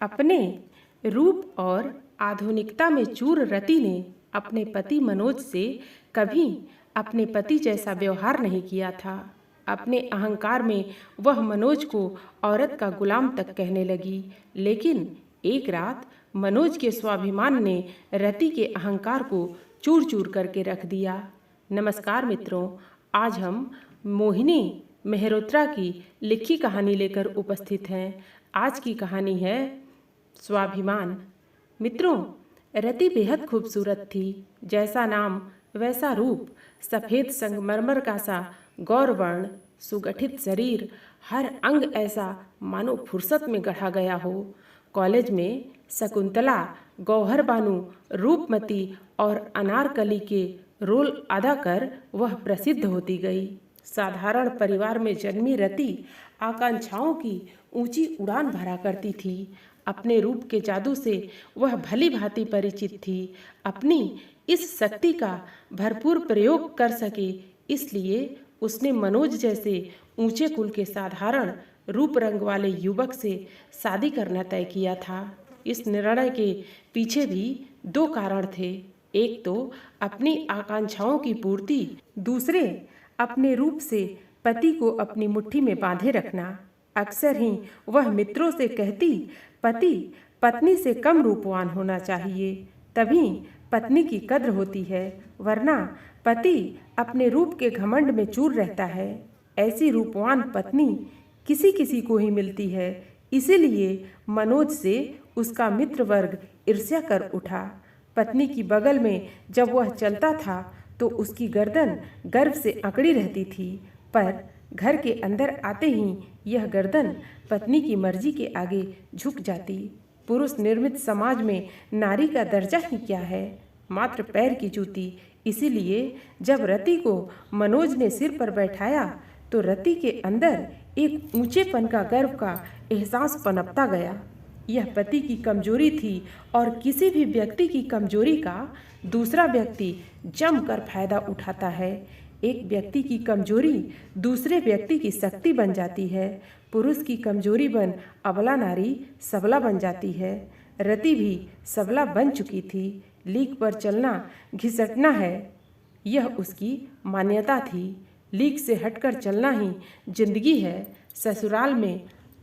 अपने रूप और आधुनिकता में चूर रति ने अपने पति मनोज से कभी अपने पति जैसा व्यवहार नहीं किया था। अपने अहंकार में वह मनोज को औरत का गुलाम तक कहने लगी। लेकिन एक रात मनोज के स्वाभिमान ने रति के अहंकार को चूर चूर करके रख दिया। नमस्कार मित्रों, आज हम मोहिनी मेहरोत्रा की लिखी कहानी लेकर उपस्थित हैं। आज की कहानी है स्वाभिमान। मित्रों, रति बेहद खूबसूरत थी। जैसा नाम वैसा रूप, सफ़ेद संगमरमर का सा गौरवर्ण, सुगठित शरीर, हर अंग ऐसा मानो फुर्सत में गढ़ा गया हो। कॉलेज में शकुंतला, गौहर बानू, रूपमती और अनारकली के रोल अदा कर वह प्रसिद्ध होती गई। साधारण परिवार में जन्मी रति आकांक्षाओं की ऊंची उड़ान भरा करती थी। अपने रूप के जादू से वह भली भांति परिचित थी। अपनी इस शक्ति का भरपूर प्रयोग कर सके, इसलिए उसने मनोज जैसे ऊंचे कुल के साधारण रूप रंग वाले युवक से शादी करना तय किया था। इस निर्णय के पीछे भी दो कारण थे। एक तो अपनी आकांक्षाओं की पूर्ति, दूसरे अपने रूप से पति को अपनी मुट्ठी में बांधे रखना। अक्सर ही वह मित्रों से कहती, पति पत्नी से कम रूपवान होना चाहिए, तभी पत्नी की कद्र होती है, वरना पति अपने रूप के घमंड में चूर रहता है। ऐसी रूपवान पत्नी किसी किसी को ही मिलती है। इसीलिए मनोज से उसका मित्र वर्ग ईर्ष्या कर उठा। पत्नी की बगल में जब वह चलता था तो उसकी गर्दन गर्व से अकड़ी रहती थी, पर घर के अंदर आते ही यह गर्दन पत्नी की मर्जी के आगे झुक जाती। पुरुष निर्मित समाज में नारी का दर्जा ही क्या है, मात्र पैर की जूती। इसीलिए जब रति को मनोज ने सिर पर बैठाया तो रति के अंदर एक ऊंचेपन का गर्व का एहसास पनपता गया। यह पति की कमजोरी थी और किसी भी व्यक्ति की कमजोरी का दूसरा व्यक्ति जमकर फायदा उठाता है। एक व्यक्ति की कमजोरी दूसरे व्यक्ति की शक्ति बन जाती है। पुरुष की कमजोरी बन अबला नारी सबला बन जाती है। रति भी सबला बन चुकी थी। लीक पर चलना घिसटना है, यह उसकी मान्यता थी। लीक से हटकर चलना ही जिंदगी है। ससुराल में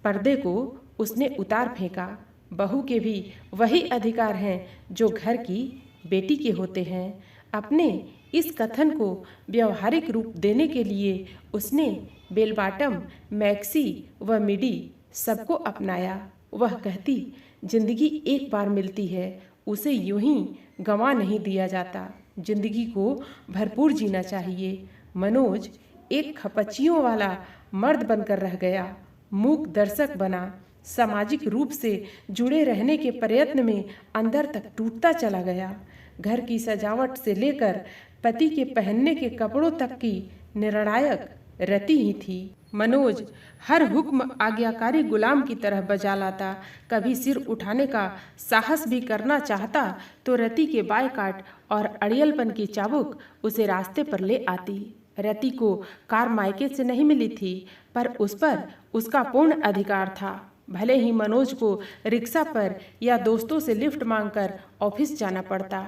पर्दे को उसने उतार फेंका। बहू के भी वही अधिकार हैं जो घर की बेटी के होते हैं। अपने इस कथन को व्यवहारिक रूप देने के लिए उसने बेल बॉटम, मैक्सी व मिडी सबको अपनाया। वह कहती, जिंदगी एक बार मिलती है, उसे यूं ही गंवा नहीं दिया जाता। जिंदगी को भरपूर जीना चाहिए। मनोज एक खपच्चियों वाला मर्द बनकर रह गया। मूक दर्शक बना। सामाजिक रूप से जुड़े रहने के प्रयत्न में अंदर तक टूटता चला गया। घर की सजावट से लेकर पति के पहनने के कपड़ों तक की निर्णायक रति ही थी। मनोज हर हुक्म आज्ञाकारी गुलाम की तरह बजा लाता। कभी सिर उठाने का साहस भी करना चाहता तो रति के बाएं काट और अड़ियलपन की चाबुक उसे रास्ते पर ले आती। रति को कार मायके से नहीं मिली थी, पर उस पर उसका पूर्ण अधिकार था। भले ही मनोज को रिक्शा पर या दोस्तों से लिफ्ट मांगकर ऑफिस जाना पड़ता।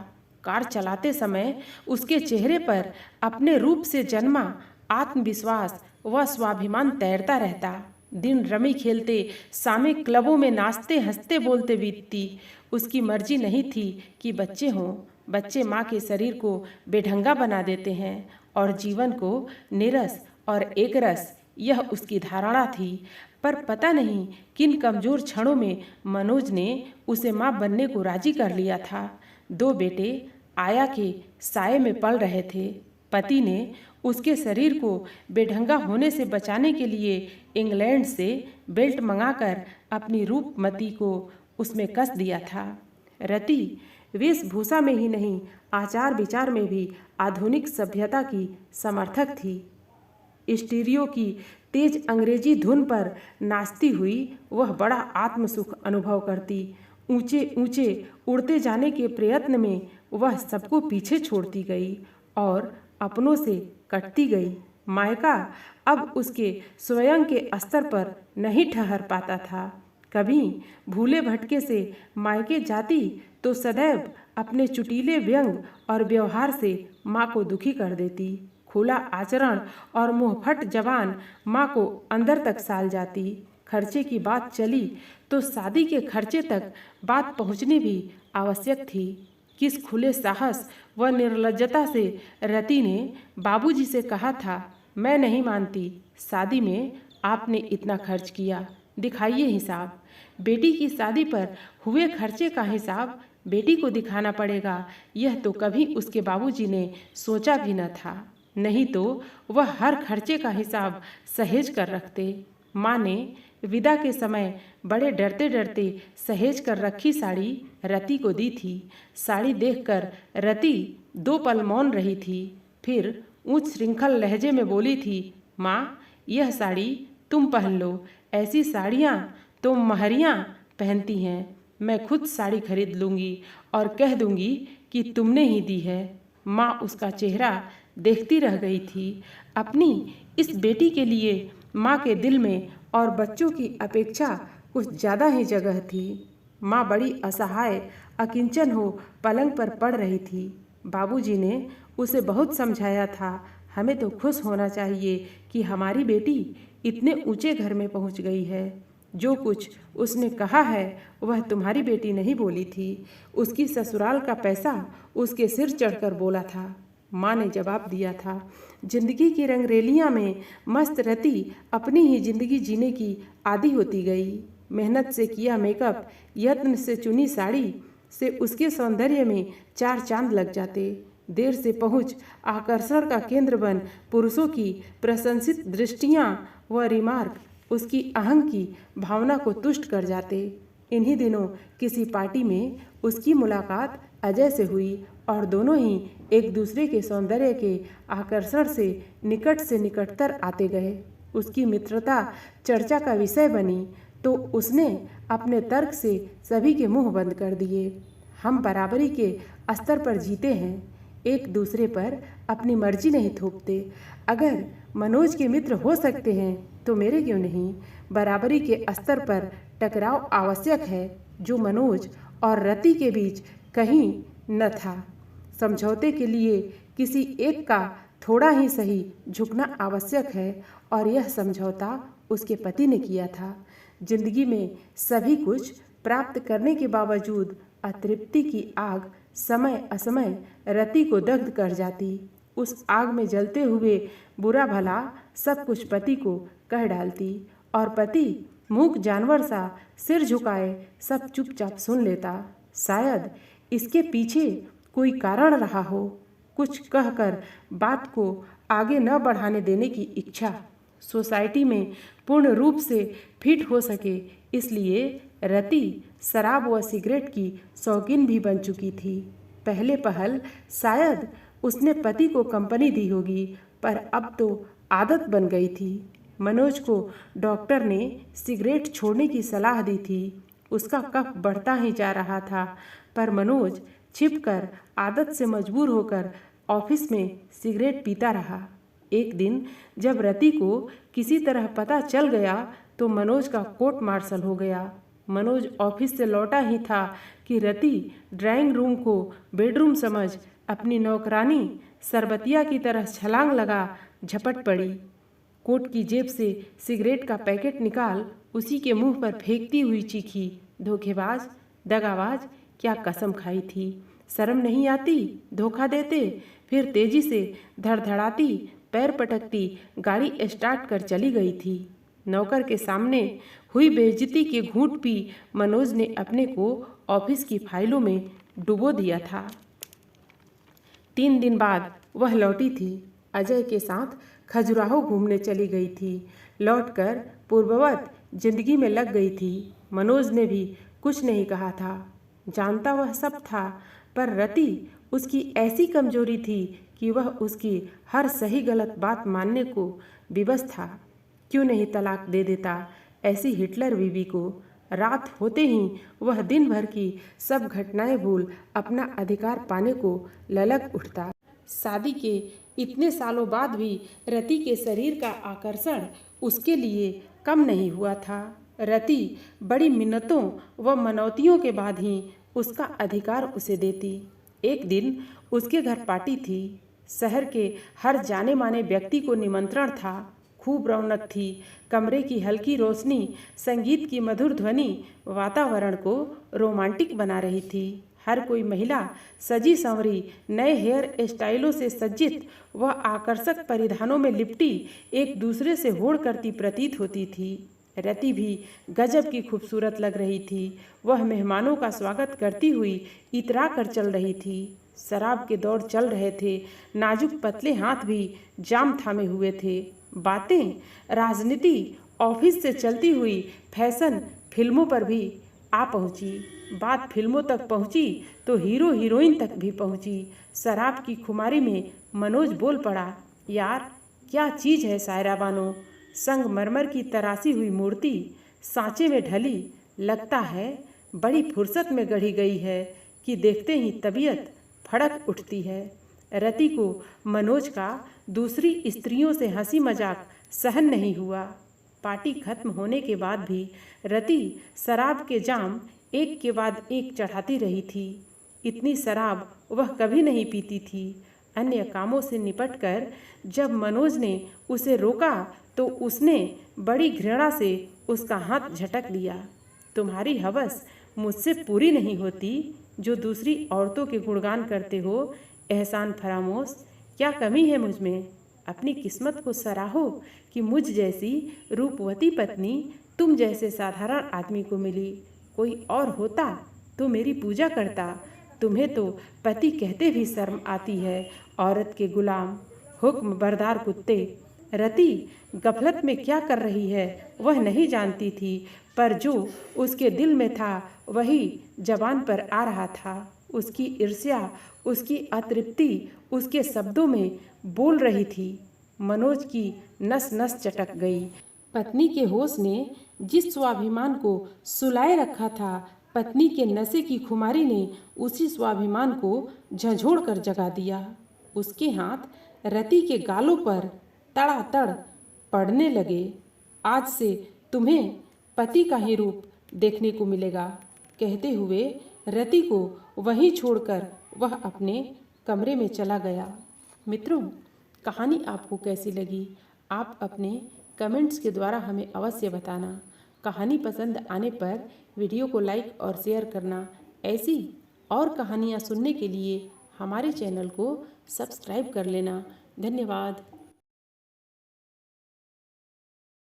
कार चलाते समय उसके चेहरे पर अपने रूप से जन्मा आत्मविश्वास व स्वाभिमान तैरता रहता। दिन रमी खेलते, शामें क्लबों में नाचते हंसते बोलते बीतती। उसकी मर्जी नहीं थी कि बच्चे हों। बच्चे माँ के शरीर को बेढंगा बना देते हैं और जीवन को नीरस और एकरस, यह उसकी धारणा थी। पर पता नहीं किन कमजोर क्षणों में मनोज ने उसे माँ बनने को राजी कर लिया था। 2 बेटे आया के साये में पल रहे थे। पति ने उसके शरीर को बेढंगा होने से बचाने के लिए इंग्लैंड से बेल्ट मंगाकर अपनी रूपमती को उसमें कस दिया था। रति वेशभूषा में ही नहीं, आचार विचार में भी आधुनिक सभ्यता की समर्थक थी। स्टीरियो की तेज अंग्रेजी धुन पर नाचती हुई वह बड़ा आत्मसुख अनुभव करती। ऊंचे ऊंचे उड़ते जाने के प्रयत्न में वह सबको पीछे छोड़ती गई और अपनों से कटती गई। मायका अब उसके स्वयं के स्तर पर नहीं ठहर पाता था। कभी भूले भटके से मायके जाती तो सदैव अपने चुटीले व्यंग और व्यवहार से माँ को दुखी कर देती। खुला आचरण और मुंहफट जबान माँ को अंदर तक साल जाती। खर्चे की बात चली तो शादी के खर्चे तक बात पहुँचनी भी आवश्यक थी। किस खुले साहस व निर्लज्जता से रति ने बाबूजी से कहा था, मैं नहीं मानती, शादी में आपने इतना खर्च किया, दिखाइए हिसाब। बेटी की शादी पर हुए खर्चे का हिसाब बेटी को दिखाना पड़ेगा, यह तो कभी उसके बाबूजी ने सोचा भी न था। नहीं तो वह हर खर्चे का हिसाब सहेज कर रखते। माँ ने विदा के समय बड़े डरते डरते सहेज कर रखी साड़ी रति को दी थी। साड़ी देखकर रति 2 पल मौन रही थी, फिर ऊंच श्रृंखल लहजे में बोली थी, माँ, यह साड़ी तुम पहन लो। ऐसी साड़ियाँ तो महरियाँ पहनती हैं। मैं खुद साड़ी खरीद लूँगी और कह दूँगी कि तुमने ही दी है। माँ उसका चेहरा देखती रह गई थी। अपनी इस बेटी के लिए माँ के दिल में और बच्चों की अपेक्षा कुछ ज़्यादा ही जगह थी। माँ बड़ी असहाय अकिंचन हो पलंग पर पड़ रही थी। बाबूजी ने उसे बहुत समझाया था, हमें तो खुश होना चाहिए कि हमारी बेटी इतने ऊंचे घर में पहुंच गई है। जो कुछ उसने कहा है वह तुम्हारी बेटी नहीं बोली थी। उसकी ससुराल का पैसा उसके सिर चढ़कर बोला था। माँ ने जवाब दिया था, जिंदगी की रंगरेलियाँ में मस्त रति अपनी ही जिंदगी जीने की आदी होती गई। मेहनत से किया मेकअप, यत्न से चुनी साड़ी से उसके सौंदर्य में 4 चांद लग जाते। देर से पहुँच आकर्षण का केंद्र बन पुरुषों की प्रशंसित दृष्टियाँ व रिमार्क उसकी अहंग की भावना को तुष्ट कर जाते। इन्हीं दिनों किसी पार्टी में उसकी मुलाकात अजय से हुई और दोनों ही एक दूसरे के सौंदर्य के आकर्षण से निकटतर आते गए। उसकी मित्रता चर्चा का विषय बनी तो उसने अपने तर्क से सभी के मुंह बंद कर दिए। हम बराबरी के स्तर पर जीते हैं, एक दूसरे पर अपनी मर्जी नहीं थोपते। अगर मनोज के मित्र हो सकते हैं तो मेरे क्यों नहीं। बराबरी के स्तर पर टकराव आवश्यक है, जो मनोज और रति के बीच कहीं न था। समझौते के लिए किसी एक का थोड़ा ही सही झुकना आवश्यक है और यह समझौता उसके पति ने किया था। जिंदगी में सभी कुछ प्राप्त करने के बावजूद अतृप्ति की आग समय असमय रति को दग्ध कर जाती। उस आग में जलते हुए बुरा भला सब कुछ पति को कह डालती और पति मूक जानवर सा सिर झुकाए सब चुपचाप सुन लेता। शायद इसके पीछे कोई कारण रहा हो, कुछ कहकर बात को आगे न बढ़ाने देने की इच्छा। सोसाइटी में पूर्ण रूप से फिट हो सके इसलिए रति शराब व सिगरेट की शौकीन भी बन चुकी थी। पहले पहल शायद उसने पति को कंपनी दी होगी, पर अब तो आदत बन गई थी। मनोज को डॉक्टर ने सिगरेट छोड़ने की सलाह दी थी। उसका कफ बढ़ता ही जा रहा था, पर मनोज छिपकर आदत से मजबूर होकर ऑफिस में सिगरेट पीता रहा। एक दिन जब रति को किसी तरह पता चल गया तो मनोज का कोर्ट मार्शल हो गया। मनोज ऑफिस से लौटा ही था कि रति ड्राइंग रूम को बेडरूम समझ अपनी नौकरानी सरबतिया की तरह छलांग लगा झपट पड़ी। कोट की जेब से सिगरेट का पैकेट निकाल उसी के मुंह पर फेंकती हुई चीखी, धोखेबाज, दगाबाज, क्या कसम खाई थी, शर्म नहीं आती, धोखा देते। फिर तेजी से धड़धड़ाती पैर पटकती गाड़ी स्टार्ट कर चली गई थी। नौकर के सामने हुई बेइज्जती के घूंट पी मनोज ने अपने को ऑफिस की फाइलों में डुबो दिया था। 3 दिन बाद वह लौटी थी। अजय के साथ खजुराहो घूमने चली गई थी। लौटकर पूर्ववत जिंदगी में लग गई थी। मनोज ने भी कुछ नहीं कहा था, जानता वह सब था, पर रति उसकी ऐसी कमजोरी थी कि वह उसकी हर सही गलत बात मानने को विवश था। क्यों नहीं तलाक दे देता ऐसी हिटलर बीवी को। रात होते ही वह दिन भर की सब घटनाएं भूल अपना अधिकार पाने को ललक उठता। शादी के इतने सालों बाद भी रति के शरीर का आकर्षण उसके लिए कम नहीं हुआ था। रति बड़ी मिन्नतों व मनौतियों के बाद ही उसका अधिकार उसे देती। एक दिन उसके घर पार्टी थी। शहर के हर जाने माने व्यक्ति को निमंत्रण था। खूब रौनक थी। कमरे की हल्की रोशनी, संगीत की मधुर ध्वनि वातावरण को रोमांटिक बना रही थी। हर कोई महिला सजी संवरी, नए हेयर स्टाइलों से सज्जित व आकर्षक परिधानों में लिपटी एक दूसरे से होड़ करती प्रतीत होती थी। रति भी गजब की खूबसूरत लग रही थी। वह मेहमानों का स्वागत करती हुई इतरा कर चल रही थी। शराब के दौर चल रहे थे। नाजुक पतले हाथ भी जाम थामे हुए थे। बातें राजनीति, ऑफिस से चलती हुई फैशन, फिल्मों पर भी आ पहुंची। बात फिल्मों तक पहुंची तो हीरो हीरोइन तक भी पहुंची। शराब की खुमारी में मनोज बोल पड़ा, यार क्या चीज़ है सायरा बानो। संगमरमर की तराशी हुई मूर्ति सांचे में ढली, लगता है बड़ी फुर्सत में गढ़ी गई है कि देखते ही तबीयत फड़क उठती है। रति को मनोज का दूसरी स्त्रियों से हंसी मजाक सहन नहीं हुआ। पार्टी खत्म होने के बाद भी रति शराब के जाम एक के बाद एक चढ़ाती रही थी। इतनी शराब वह कभी नहीं पीती थी। अन्य कामों से निपटकर जब मनोज ने उसे रोका तो उसने बड़ी घृणा से उसका हाथ झटक लिया। तुम्हारी हवस मुझसे पूरी नहीं होती जो दूसरी औरतों के गुणगान करते हो। एहसान फरामोश, क्या कमी है मुझ में? अपनी किस्मत को सराहो कि मुझ जैसी रूपवती पत्नी तुम जैसे साधारण आदमी को मिली। कोई और होता तो मेरी पूजा करता। तुम्हें तो पति कहते भी शर्म आती है, औरत के गुलाम, हुक्म बरदार कुत्ते। रति गफलत में क्या कर रही है वह नहीं जानती थी, पर जो उसके दिल में था वही जबान पर आ रहा था। उसकी ईर्ष्या, उसकी अतृप्ति उसके शब्दों में बोल रही थी। मनोज की नस नस चटक गई। पत्नी के होश ने जिस स्वाभिमान को सुलाए रखा था, पत्नी के नशे की खुमारी ने उसी स्वाभिमान को झंझोड़ कर जगा दिया। उसके हाथ रति के गालों पर तड़ातड़ पड़ने लगे। आज से तुम्हें पति का ही रूप देखने को मिलेगा, कहते हुए रति को वहीं छोड़कर वह अपने कमरे में चला गया। मित्रों, कहानी आपको कैसी लगी आप अपने कमेंट्स के द्वारा हमें अवश्य बताना। कहानी पसंद आने पर वीडियो को लाइक और शेयर करना। ऐसी और कहानियाँ सुनने के लिए हमारे चैनल को सब्सक्राइब कर लेना। धन्यवाद।